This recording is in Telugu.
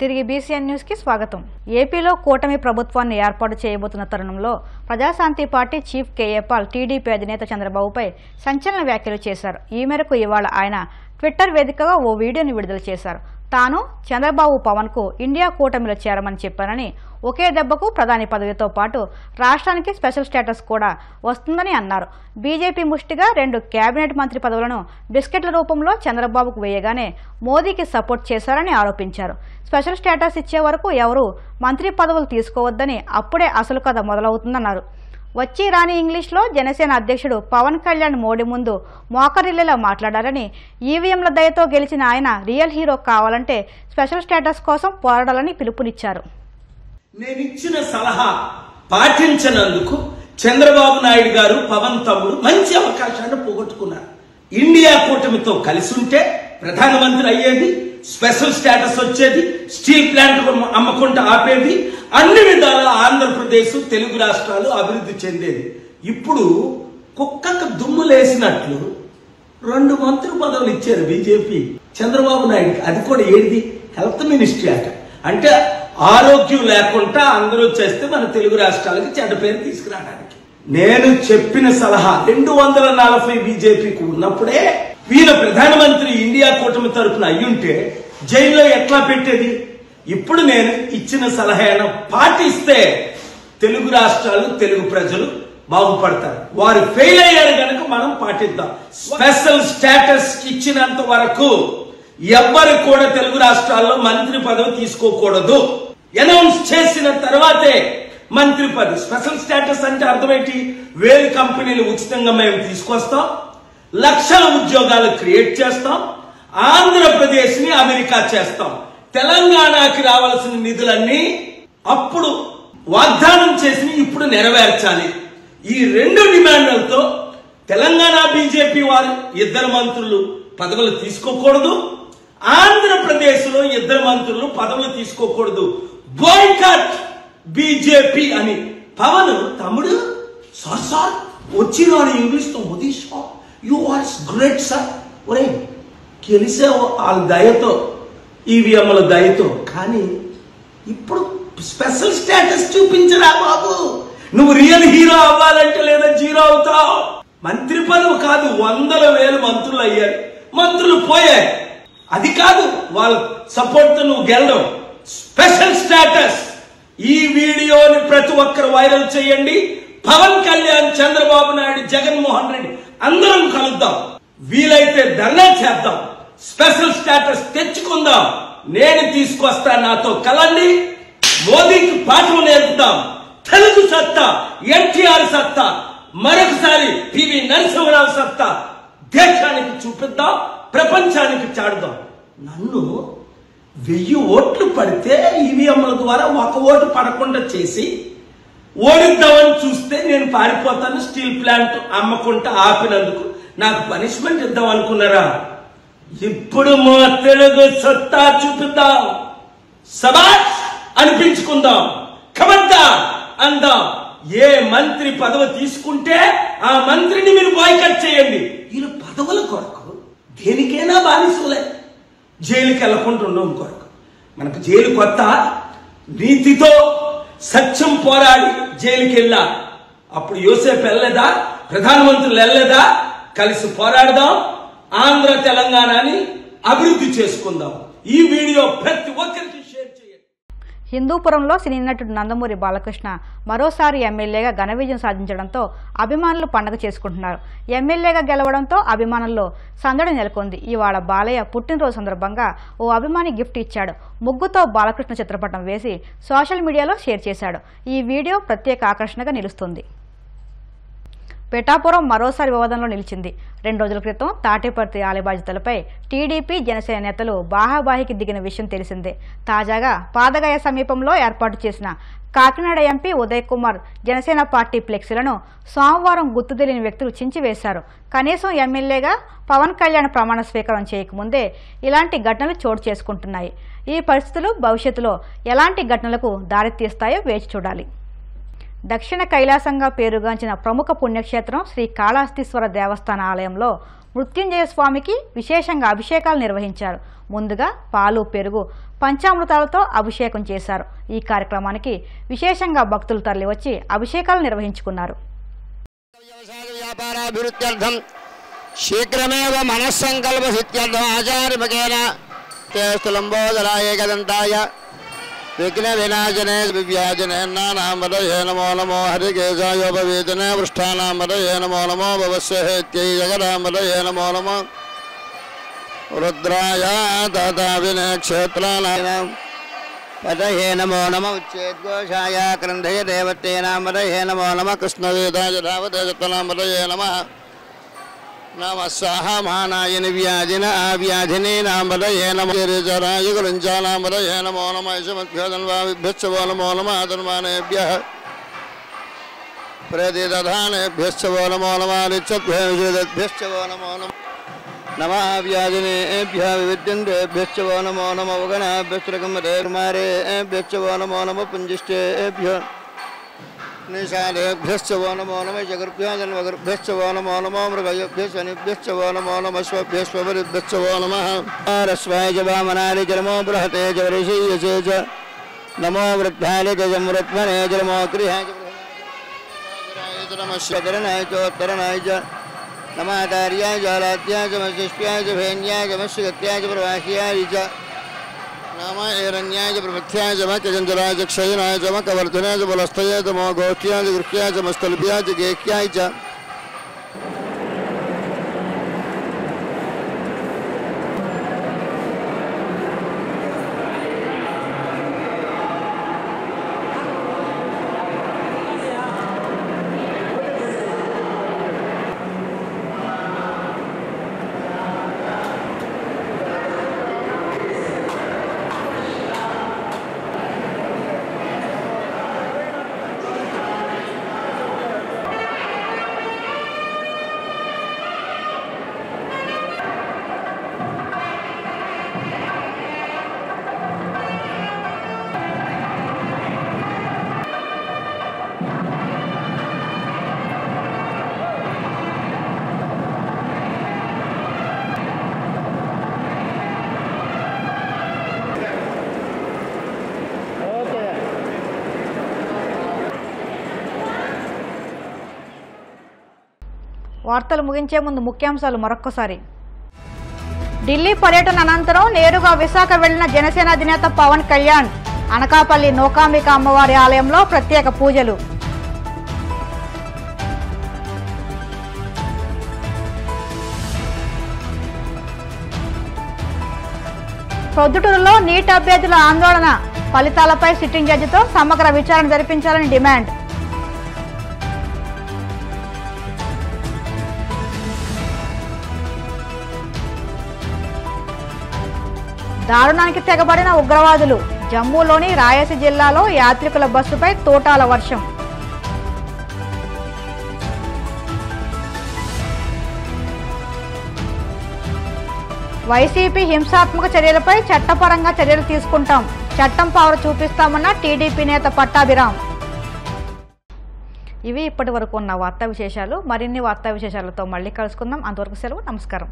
తిరిగి బీసీఎన్ న్యూస్ కి స్వాగతం. ఏపీలో కూటమి ప్రభుత్వాన్ని ఏర్పాటు చేయబోతున్న తరుణంలో Praja Shanti party chief K A Paul TDP అధినేత చంద్రబాబుపై సంచలన వ్యాఖ్యలు చేశారు. ఈ మేరకు ఇవాళ ఆయన ట్విట్టర్ వేదికగా ఓ వీడియోని విడుదల చేశారు. తాను చంద్రబాబు పవన్ కు ఇండియా కూటమిలో చేరమని చెప్పానని, ఒకే దెబ్బకు ప్రధాని పదవితో పాటు రాష్ట్రానికి స్పెషల్ స్టేటస్ కూడా వస్తుందని అన్నారు. బీజేపీ ముష్టిగా 2 కేబినెట్ మంత్రి పదవులను బిస్కెట్ల రూపంలో చంద్రబాబుకు వేయగానే మోదీకి సపోర్ట్ చేశారని ఆరోపించారు. స్పెషల్ స్టేటస్ ఇచ్చే వరకు ఎవరూ మంత్రి పదవులు తీసుకోవద్దని, అప్పుడే అసలు కథ మొదలవుతుందన్నారు. వచ్చి రాని ఇంగ్లీష్లో జనసేన అధ్యక్షుడు పవన్ కళ్యాణ్ మోడీ ముందు మోకరిల్లేలా మాట్లాడారని, ఈవీఎంల దయతో గెలిచిన ఆయన రియల్ హీరో కావాలంటే స్పెషల్ స్టేటస్ కోసం పోరాడాలని పిలుపునిచ్చారు. నేనిచ్చిన సలహా పాటించనందుకు చంద్రబాబు నాయుడు గారు పవన్ తమ్ముడు మంచి అవకాశాన్ని పోగొట్టుకున్నారు. ఇండియా కూటమితో కలిసి ఉంటే ప్రధానమంత్రి అయ్యేది, స్పెషల్ స్టేటస్ వచ్చేది, స్టీల్ ప్లాంట్ అమ్మకుండా ఆపేది, అన్ని విధాల ఆంధ్రప్రదేశ్ తెలుగు రాష్ట్రాలు అభివృద్ధి చెందేది. ఇప్పుడు కుక్కకు దుమ్ము లేసినట్లు 2 మంత్రి పదవులు ఇచ్చారు బీజేపీ చంద్రబాబు నాయుడుకి. అది కూడా ఏది, హెల్త్ మినిస్ట్రీ అట. అంటే ఆరోగ్యం లేకుండా అందరూ చేస్తే మన తెలుగు రాష్ట్రాలకి చెడ్డ పేరు తీసుకురావడానికి. నేను చెప్పిన సలహా 240 బీజేపీకి ఉన్నప్పుడే వీళ్ళ ప్రధానమంత్రి ఇండియా కూటమి తరఫున అయ్యుంటే జైల్లో ఎట్లా పెట్టేది? ఇప్పుడు నేను ఇచ్చిన సలహాను పాటిస్తే తెలుగు రాష్ట్రాలు, తెలుగు ప్రజలు బాగుపడతారు. వారు ఫెయిల్ అయ్యారు కనుక మనం పాటిద్దాం. స్పెషల్ స్టేటస్ ఇచ్చినంత వరకు ఎవ్వరు కూడా తెలుగు రాష్ట్రాల్లో మంత్రి పదవి తీసుకోకూడదు. అనౌన్స్ చేసిన తర్వాతే మంత్రి పదవి. స్పెషల్ స్టేటస్ అంటే అర్థమేంటి? 1000 కంపెనీలు ఉచితంగా మేము తీసుకొస్తాం, లక్షల ఉద్యోగాలు క్రియేట్ చేస్తాం, ఆంధ్రప్రదేశ్ ని అమెరికా చేస్తాం, తెలంగాణకి రావాల్సిన నిధులన్నీ అప్పుడు వాగ్దానం చేసి ఇప్పుడు నెరవేర్చాలి. ఈ 2 డిమాండ్లతో తెలంగాణ బీజేపీ వారు 2 మంత్రులు పదవులు తీసుకోకూడదు, ఆంధ్రప్రదేశ్ లో 2 మంత్రులు పదవులు తీసుకోకూడదు. బాయ్కాట్ బీజేపీ అని పవన్ తమ్ముడు సార్ వచ్చి రాని ఇంగ్లీష్ తో Modi sir you are great sir, ఒరే గెలిసే వాళ్ళ దయతో, ఈవీఎంల దయతో. కానీ ఇప్పుడు స్పెషల్ స్టేటస్ చూపించరా బాబు. నువ్వు రియల్ హీరో అవ్వాలంటే లేదా జీరో అవుతావు. మంత్రి పదవి కాదు, 100,000 మంత్రులు అయ్యారు, మంత్రులు పోయాయి. అది కాదు వాళ్ళ సపోర్ట్ తో నువ్వు గెలడం. Special status. ఈ వీడియోని ప్రతి ఒక్కరు వైరల్ చేయండి. పవన్ కళ్యాణ్, చంద్రబాబు నాయుడు, జగన్మోహన్ రెడ్డి అందరం కలుద్దాం. వీలైతే ధర్నా చేద్దాం, స్పెషల్ స్టేటస్ తెచ్చుకుందాం. నేను తీసుకొస్తా, నాతో కలండి. మోదీకి పాఠం నేర్పుతాం. తెలుగు సత్తా, ఎన్టీఆర్ సత్తా, మరొకసారి పివి నరసింహరావు సత్తా దేశానికి చూపిద్దాం, ప్రపంచానికి చాడుదాం. నన్ను 1000 ఓట్లు పడితే ఈవీఎంల ద్వారా 1 ఓటు పడకుండా చేసి ఓడిద్దామని చూస్తే నేను పారిపోతాను. స్టీల్ ప్లాంట్ అమ్మకుండా ఆపినందుకు నాకు పనిష్మెంట్ ఇద్దాం అనుకున్నారా? ఇప్పుడు మా తెలుగు సత్తా చూపిద్దాం, సబాష్ అనిపించుకుందాం, కబడ్డా అందాం. ఏ మంత్రి పదవి తీసుకుంటే ఆ మంత్రిని మీరు బాయ్కట్ చేయండి. వీళ్ళు పదవుల కొరకు దేనికైనా బానిసలే. జైలుకి వెళ్లకుండా ఉండడం కొరకు. మనకు జైలు కొత్త. నీతితో సత్యం పోరాడి జైలుకి వెళ్ళా. అప్పుడు యోసేపు వెళ్ళలేదా? ప్రధానమంత్రులు వెళ్ళలేదా? కలిసి పోరాడదాం, ఆంధ్ర తెలంగాణని అభివృద్ధి చేసుకుందాం. ఈ వీడియో ప్రతి ఒక్కరికి షేర్ చేయండి. హిందూపురంలో సినీ నటుడు నందమూరి బాలకృష్ణ మరోసారి ఎమ్మెల్యేగా ఘన విజయం సాధించడంతో అభిమానులు పండగ చేసుకుంటున్నారు. ఎమ్మెల్యేగా గెలవడంతో అభిమానుల్లో సందడి నెలకొంది. ఇవాళ బాలయ్య పుట్టినరోజు సందర్భంగా ఓ అభిమాని గిఫ్ట్ ఇచ్చాడు. ముగ్గుతో బాలకృష్ణ చిత్రపటం వేసి సోషల్ మీడియాలో షేర్ చేశాడు. ఈ వీడియో ప్రత్యేక ఆకర్షణగా నిలుస్తుంది. పిఠాపురం మరోసారి వివాదంలో నిలిచింది. 2 రోజుల క్రితం తాటిపర్తి ఆలయ బాధ్యతలపై టీడీపీ, జనసేన నేతలు బాహాబాహికి దిగిన విషయం తెలిసిందే. తాజాగా పాదగయ సమీపంలో ఏర్పాటు చేసిన కాకినాడ ఎంపీ ఉదయ్ కుమార్ జనసేన పార్టీ ఫ్లెక్సీలను సోమవారం గుర్తు తెలియని వ్యక్తులు చించివేశారు. కనీసం ఎమ్మెల్యేగా పవన్ కళ్యాణ్ ప్రమాణ స్వీకారం చేయకముందే ఇలాంటి ఘటనలు చోటు చేసుకుంటున్నాయి. ఈ పరిస్థితులు భవిష్యత్తులో ఎలాంటి ఘటనలకు దారితీస్తాయో వేచి చూడాలి. దక్షిణ కైలాసంగా పేరుగాంచిన ప్రముఖ పుణ్యక్షేత్రం శ్రీ కాళహస్తీశ్వర దేవస్థాన ఆలయంలో మృత్యుంజయ స్వామికి విశేషంగా అభిషేకాలు నిర్వహించారు. ముందుగా పాలు, పెరుగు, పంచామృతాలతో అభిషేకం చేశారు. ఈ కార్యక్రమానికి విశేషంగా భక్తులు తరలివచ్చి అభిషేకాలు నిర్వహించుకున్నారు. శీఘ్రమేవ మనస్సంకల్ప సిద్ధ్యర్థం ఆచార్యమకేన లంబోదరాయ ఏకదంతాయ విఘ్న వినాశనే వివ్యాజనే నామదయే నమో నమో హరికేశాయోపవేదనే పృష్ఠానామదయే నమో నమో భవస్యహేత్యై జగదామదయే నమో నమో రుద్రాయ దాతావినే క్షేత్రానాం పదయే నమో నమ ఉచ్చేద్ఘోషాయ క్రంధయ దేవతే నామదయే నమో నమ కృష్ణవేదాయ ధావదేవతనామదయే నమ నమస్సాహమానాయ నివ్యాధిన ఆవ్యాధినే నామదయే నమో గిరిజరాయ గురుంచానామదయే నమో నమ యశమద్భ్యోధన్వాభ్యశ్చవో నమో నమ ఆధర్మానేభ్యః ప్రతిదధానేభ్యశ్చవో నమో నమ రిచ్చద్భ్యశ్చవో నమో నమ నమావ్యాధినేభ్యः వివిద్యందేభ్యశ్చవో నమో నమ ఉగణాభ్యశ్చకమరేర్మారేభ్యశ్చవో నమో నమ పుంజిష్టేభ్యో నిషాదేభ్యశ్చవో నమో నమ జగర్భ్యో జన్మగర్భ్యశ్చవో నమో నమో మృగయోభ్యో శనిభ్యశ్చవో నమో నమ శ్వభ్యశ్వరిభ్యశ్చవో నమః రస్వాయ చ వామనాయ చ నమో బృహతే చ వరిషీయసే చ నమో వృద్ధాయ చ జమృత్మనే చ నమో గృహాయ చ నమశ్చరణాయ చోత్తరణాయ చ నమాచార్యాయ జాలాత్యాయ చ మశిష్ట్యాయ చ భేన్యాయ చ మశ్గత్యాయ చ ప్రవాహ్యాయ చ నమ ఏరణ్యాయ చ ప్రపథ్యాయ చ మకజంజరాయ చ క్షయనాయ చ మకవర్ధనాయ చ బలస్థయాయ చ మో గోష్ఠ్యాయ చ గృహ్యాయ చ మస్తల్భ్యాయ చ గేహ్యాయ చ వార్తలు ముగించే ముందు ముఖ్యాంశాలు మరొక్కసారి. ఢిల్లీ పర్యటన అనంతరం నేరుగా విశాఖ వెళ్లిన జనసేన అధినేత పవన్ కళ్యాణ్. అనకాపల్లి నోకాంబిక అమ్మవారి ఆలయంలో ప్రత్యేక పూజలు. ప్రొద్దుటూరులో నీట్ అభ్యర్థుల ఆందోళన. ఫలితాలపై సిట్టింగ్ జడ్జితో సమగ్ర విచారణ జరిపించాలని డిమాండ్. దారుణానికి తెగబడిన ఉగ్రవాదులు. జమ్మూలోని రాయసి జిల్లాలో యాత్రికుల బస్సుపై తోటాల వర్షం. వైసీపీ హింసాత్మక చర్యలపై చట్టపరంగా చర్యలు తీసుకుంటాం. చట్టం పవర్ చూపిస్తామన్న టీడీపీ నేత పట్టాభిరామ్. ఇవి ఇప్పటి వరకు ఉన్న వార్తా విశేషాలు. మరిన్ని వార్తా విశేషాలతో మళ్ళీ కలుసుకుందాం. అంతవరకు సెలవు. నమస్కారం.